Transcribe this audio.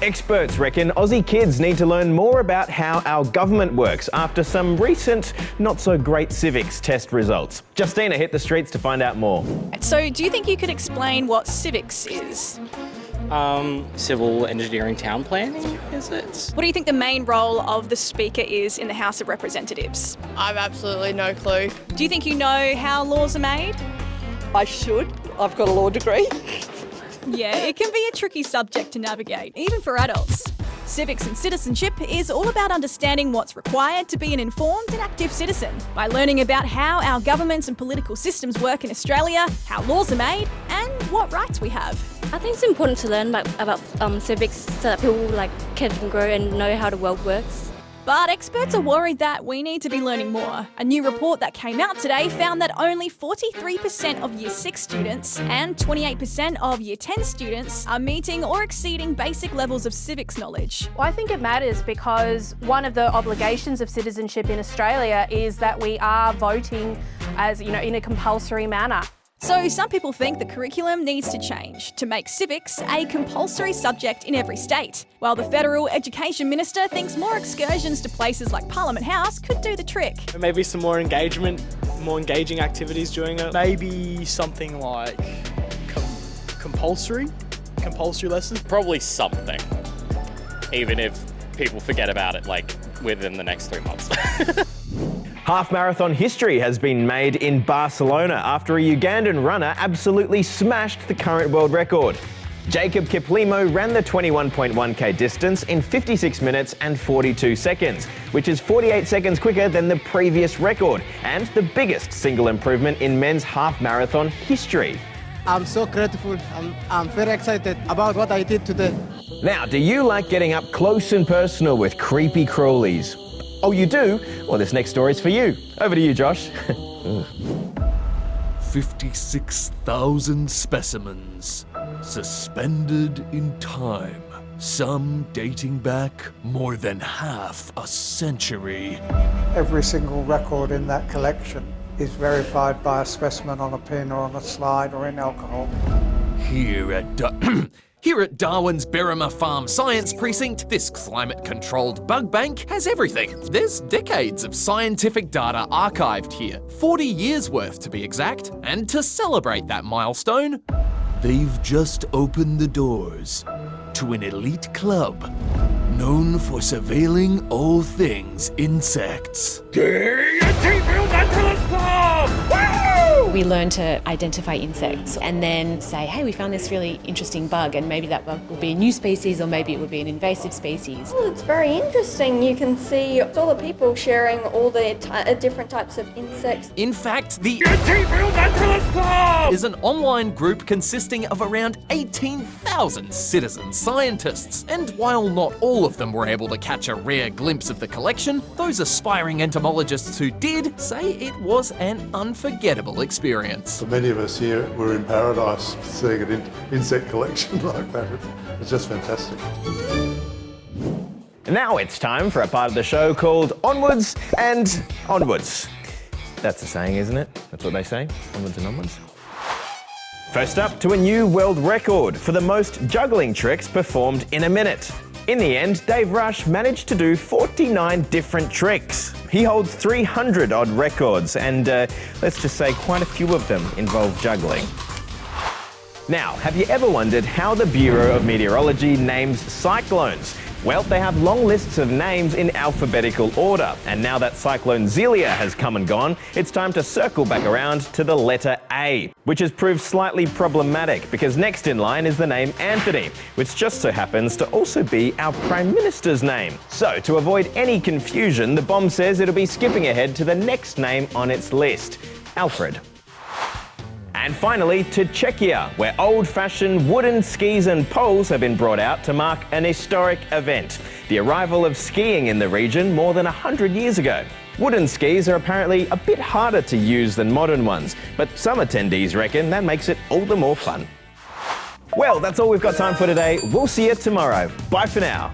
Experts reckon Aussie kids need to learn more about how our government works after some recent not-so-great civics test results. Justina hit the streets to find out more. So do you think you could explain what civics is? Civil engineering town planning, is it? What do you think the main role of the Speaker is in the House of Representatives? I've absolutely no clue. Do you think you know how laws are made? I should. I've got a law degree. Yeah, it can be a tricky subject to navigate, even for adults. Civics and citizenship is all about understanding what's required to be an informed and active citizen, by learning about how our governments and political systems work in Australia, how laws are made, and what rights we have. I think it's important to learn about civics so that people can grow and know how the world works. But experts are worried that we need to be learning more. A new report that came out today found that only 43% of Year 6 students and 28% of Year 10 students are meeting or exceeding basic levels of civics knowledge. Well, I think it matters because one of the obligations of citizenship in Australia is that we are voting in a compulsory manner. So some people think the curriculum needs to change to make civics a compulsory subject in every state, while the Federal Education Minister thinks more excursions to places like Parliament House could do the trick. Maybe some more engagement, more engaging activities during it. Maybe something like compulsory lessons. Probably something, even if people forget about it within the next 3 months. Half-marathon history has been made in Barcelona after a Ugandan runner absolutely smashed the current world record. Jacob Kiplimo ran the 21.1k distance in 56 minutes and 42 seconds, which is 48 seconds quicker than the previous record, and the biggest single improvement in men's half-marathon history. I'm so grateful. I'm very excited about what I did today. Now, do you like getting up close and personal with creepy crawlies? Oh, you do? Well, this next story's for you. Over to you, Josh. 56,000 specimens suspended in time, some dating back more than half a century. Every single record in that collection is verified by a specimen on a pin or on a slide or in alcohol. Here at Darwin's Berrima Farm Science Precinct, this climate-controlled bug bank has everything. There's decades of scientific data archived here, 40 years worth to be exact. And to celebrate that milestone, they've just opened the doors to an elite club known for surveilling all things insects. We learn to identify insects and then say, hey, we found this really interesting bug, and maybe that bug will be a new species or maybe it would be an invasive species. Well, it's very interesting. You can see all the people sharing all the different types of insects. In fact, the is an online group consisting of around 18,000 citizen scientists. And while not all of them were able to catch a rare glimpse of the collection, those aspiring entomologists who did say it was an unforgettable experience. For many of us here, we're in paradise seeing an insect collection like that. It's just fantastic. Now it's time for a part of the show called Onwards and Onwards. That's a saying, isn't it? That's what they say, onwards and onwards. First up, to a new world record for the most juggling tricks performed in a minute. In the end, Dave Rush managed to do 49 different tricks. He holds 300-odd records, and let's just say quite a few of them involve juggling. Now, have you ever wondered how the Bureau of Meteorology names cyclones? Well, they have long lists of names in alphabetical order, and now that cyclone Zelia has come and gone, it's time to circle back around to the letter A, which has proved slightly problematic because next in line is the name Anthony, which just so happens to also be our Prime Minister's name. So, to avoid any confusion, the bomb says it'll be skipping ahead to the next name on its list, Alfred. And finally, to Czechia, where old-fashioned wooden skis and poles have been brought out to mark an historic event, the arrival of skiing in the region more than 100 years ago. Wooden skis are apparently a bit harder to use than modern ones, but some attendees reckon that makes it all the more fun. Well, that's all we've got time for today. We'll see you tomorrow. Bye for now.